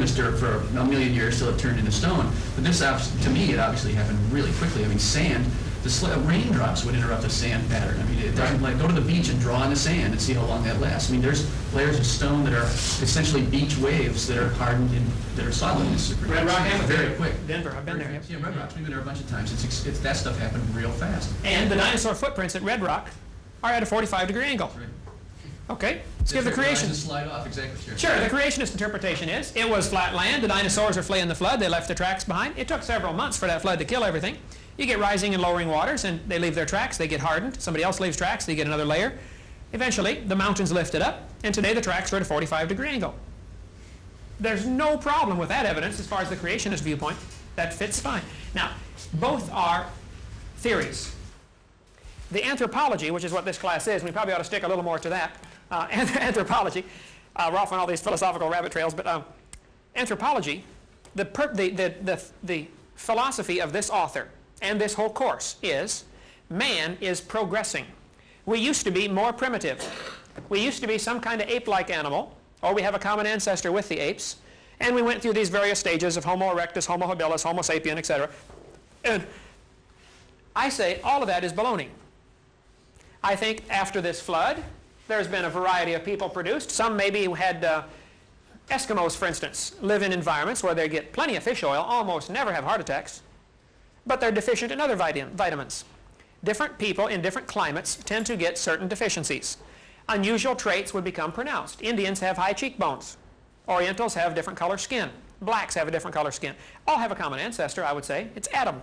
dirt for a million years till it turned into stone. But this, to me, it obviously happened really quickly. I mean, sand, raindrops would interrupt the sand pattern. I mean, it doesn't like go to the beach and draw in the sand and see how long that lasts. I mean, there's layers of stone that are essentially beach waves that are hardened and that are solid. Red Rock happened very quick. Denver, I've been there. Yeah, Red Rock's been there a bunch of times. It's that stuff happened real fast. And the dinosaur footprints at Red Rock are at a 45-degree angle. That's right. Okay, let's give the creation. Slide off, exactly. Sure, the creationist interpretation is it was flat land, the dinosaurs are fleeing the flood, they left their tracks behind. It took several months for that flood to kill everything. You get rising and lowering waters, and they leave their tracks, they get hardened. Somebody else leaves tracks, they get another layer. Eventually, the mountains lifted up, and today the tracks are at a 45-degree angle. There's no problem with that evidence as far as the creationist viewpoint. That fits fine. Now, both are theories. The anthropology, which is what this class is, and we probably ought to stick a little more to that, anthropology. We're off on all these philosophical rabbit trails, but anthropology, the philosophy of this author and this whole course is man is progressing. We used to be more primitive. We used to be some kind of ape-like animal, or we have a common ancestor with the apes, and we went through these various stages of Homo erectus, Homo habilis, Homo sapien, etc. And I say all of that is baloney. I think after this flood, there's been a variety of people produced. Some maybe had Eskimos, for instance, live in environments where they get plenty of fish oil, almost never have heart attacks, but they're deficient in other vitamins. Different people in different climates tend to get certain deficiencies. Unusual traits would become pronounced. Indians have high cheekbones. Orientals have different color skin. Blacks have a different color skin. All have a common ancestor, I would say. It's Adam.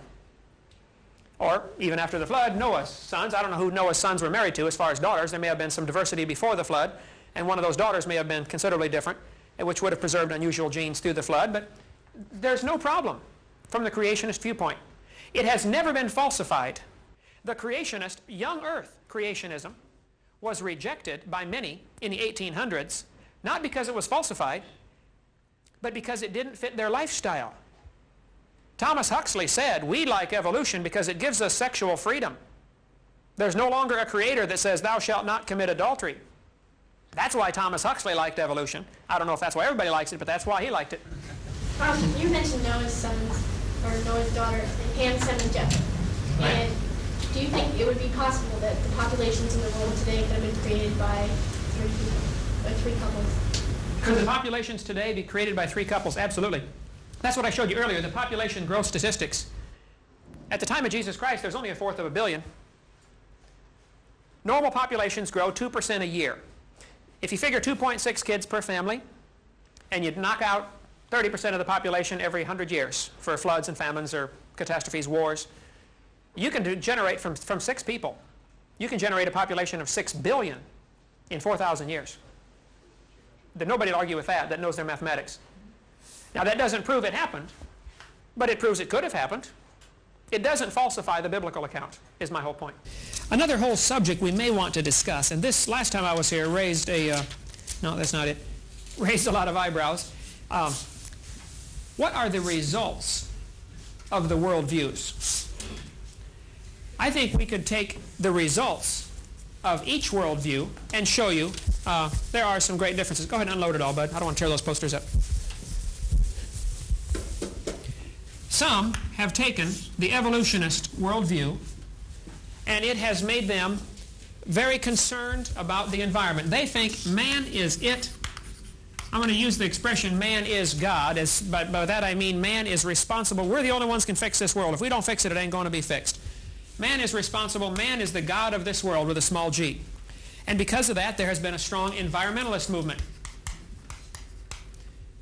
Or, even after the flood, Noah's sons. I don't know who Noah's sons were married to as far as daughters. There may have been some diversity before the flood, and one of those daughters may have been considerably different, which would have preserved unusual genes through the flood. But there's no problem from the creationist viewpoint. It has never been falsified. The creationist, young earth creationism, was rejected by many in the 1800s, not because it was falsified, but because it didn't fit their lifestyle. Thomas Huxley said, we like evolution because it gives us sexual freedom. There's no longer a creator that says, thou shalt not commit adultery. That's why Thomas Huxley liked evolution. I don't know if that's why everybody likes it, but that's why he liked it. You mentioned Noah's sons, or Noah's daughters, Ham, Sem, and Japheth. And do you think it would be possible that the populations in the world today could have been created by three people, or three couples? Could the populations today be created by three couples? Absolutely. That's what I showed you earlier, the population growth statistics. At the time of Jesus Christ, there's only 1/4 of a billion. Normal populations grow 2% a year. If you figure 2.6 kids per family, and you knock out 30% of the population every 100 years for floods and famines or catastrophes, wars, you can generate from 6 people. You can generate a population of 6 billion in 4,000 years. Nobody will argue with that knows their mathematics. Now, that doesn't prove it happened, but it proves it could have happened. It doesn't falsify the biblical account, is my whole point. Another whole subject we may want to discuss, and this, last time I was here, raised a, no, that's not it, raised a lot of eyebrows. What are the results of the worldviews? I think we could take the results of each worldview and show you there are some great differences. Go ahead and unload it all, bud. I don't want to tear those posters up. Some have taken the evolutionist worldview, and it has made them very concerned about the environment. They think man is it. I'm going to use the expression man is God. By that I mean man is responsible. We're the only ones can fix this world. If we don't fix it, it ain't going to be fixed. Man is responsible. Man is the God of this world with a small g. And because of that, there has been a strong environmentalist movement.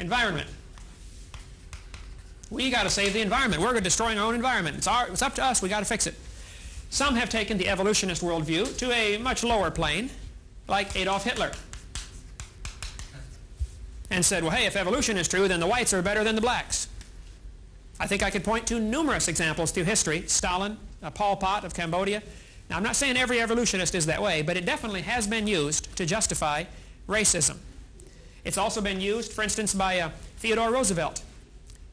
Environment. We got to save the environment. We're destroying our own environment. It's up to us. We got to fix it. Some have taken the evolutionist worldview to a much lower plane, like Adolf Hitler, and said, well, hey, if evolution is true, then the whites are better than the blacks. I think I could point to numerous examples through history. Stalin, Pol Pot of Cambodia. Now, I'm not saying every evolutionist is that way, but it definitely has been used to justify racism. It's also been used, for instance, by Theodore Roosevelt.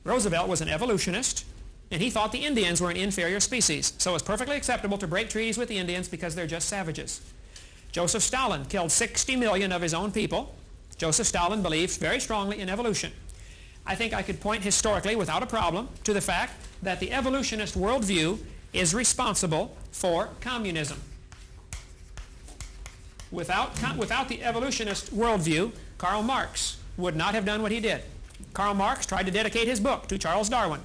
Roosevelt was an evolutionist, and he thought the Indians were an inferior species. So it's perfectly acceptable to break treaties with the Indians because they're just savages. Joseph Stalin killed 60 million of his own people. Joseph Stalin believed very strongly in evolution. I think I could point historically without a problem to the fact that the evolutionist worldview is responsible for communism. Without the evolutionist worldview, Karl Marx would not have done what he did. Karl Marx tried to dedicate his book to Charles Darwin.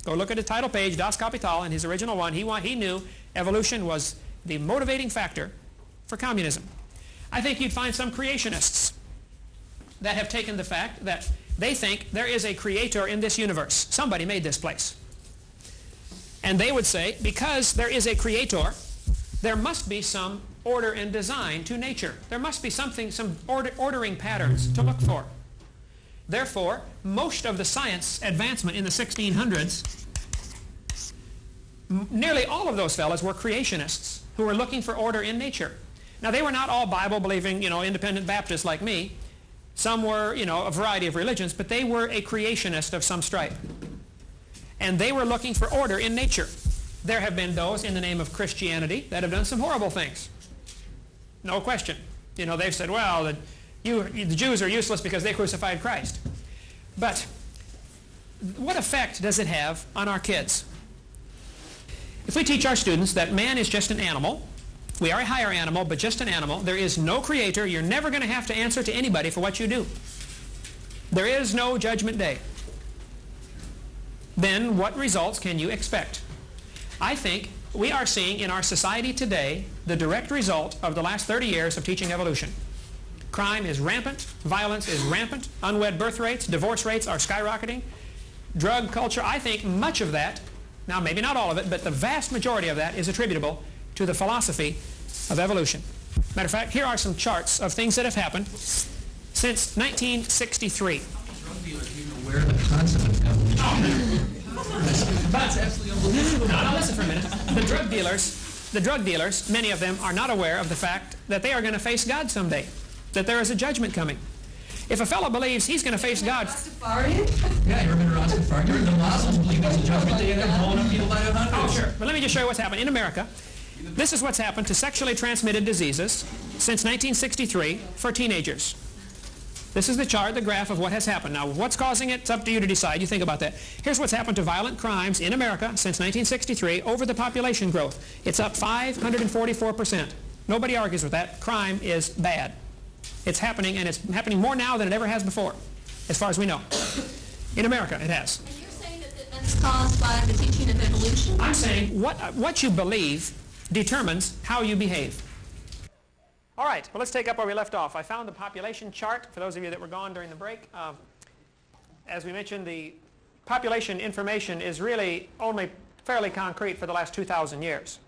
Go look at the title page, Das Kapital, in his original one. He knew evolution was the motivating factor for communism. I think you'd find some creationists that have taken the fact that they think there is a creator in this universe. Somebody made this place. And they would say, because there is a creator, there must be some order and design to nature. There must be something, some ordering patterns to look for. Therefore, most of the science advancement in the 1600s, nearly all of those fellows were creationists who were looking for order in nature. Now, they were not all Bible-believing, independent Baptists like me. Some were, a variety of religions, but they were a creationist of some stripe. And they were looking for order in nature. There have been those in the name of Christianity that have done some horrible things. No question. They've said, well, the Jews are useless because they crucified Christ. But what effect does it have on our kids? If we teach our students that man is just an animal, we are a higher animal, but just an animal, there is no creator, you're never going to have to answer to anybody for what you do. There is no judgment day. Then what results can you expect? I think we are seeing in our society today the direct result of the last 30 years of teaching evolution. Crime is rampant, violence is rampant, unwed birth rates, divorce rates are skyrocketing, drug culture. I think much of that, now maybe not all of it, but the vast majority of that is attributable to the philosophy of evolution. Matter of fact, here are some charts of things that have happened since 1963. Drug dealers even aware of the concept of evolution. That's absolutely unbelievable. Now listen for a minute. The drug dealers, many of them are not aware of the fact that they are going to face God someday, that there is a judgment coming. If a fellow believes he's going to face God... Rastafarian? Yeah, you remember Rastafarian? The Muslims believe there's a judgment day and they're blowing up people by the hundreds. Oh, sure. But let me just show you what's happened in America. This is what's happened to sexually transmitted diseases since 1963 for teenagers. This is the chart, the graph of what has happened. Now, what's causing it? It's up to you to decide. You think about that. Here's what's happened to violent crimes in America since 1963 over the population growth. It's up 544%. Nobody argues with that. Crime is bad. It's happening, and it's happening more now than it ever has before, as far as we know. In America, it has. And you're saying that that's caused by the teaching of evolution? I'm saying what you believe determines how you behave. All right, well, let's take up where we left off. I found the population chart for those of you that were gone during the break. As we mentioned, the population information is really only fairly concrete for the last 2,000 years.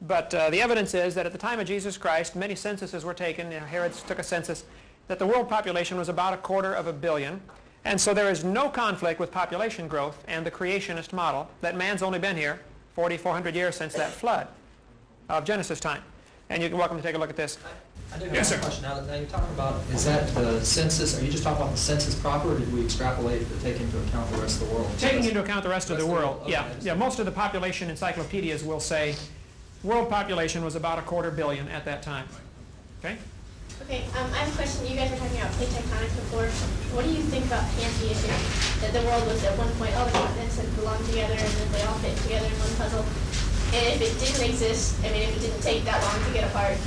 But the evidence is that at the time of Jesus Christ, many censuses were taken. Herod took a census, that the world population was about 250 million. And so there is no conflict with population growth and the creationist model that man's only been here 400 years since that flood of Genesis time. And you're welcome to take a look at this. I do have Yes, a sir. question. Now you're talking about, is that the census, are you just talking about the census proper, or did we extrapolate to take into account the rest of the world? Taking into account the rest of the world, Okay, yeah. Yeah, most of the population encyclopedias will say world population was about 250 million at that time. Okay? Okay, I have a question. You guys were talking about plate tectonics before. What do you think about pantheism? That the world was at one point, all the continents had belonged together and then they all fit together in one puzzle. And if it didn't exist, if it didn't take that long to get apart,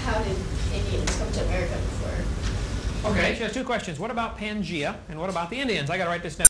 how did Indians come to America before? Okay, she has two questions. What about Pangea and what about the Indians? I got to write this down.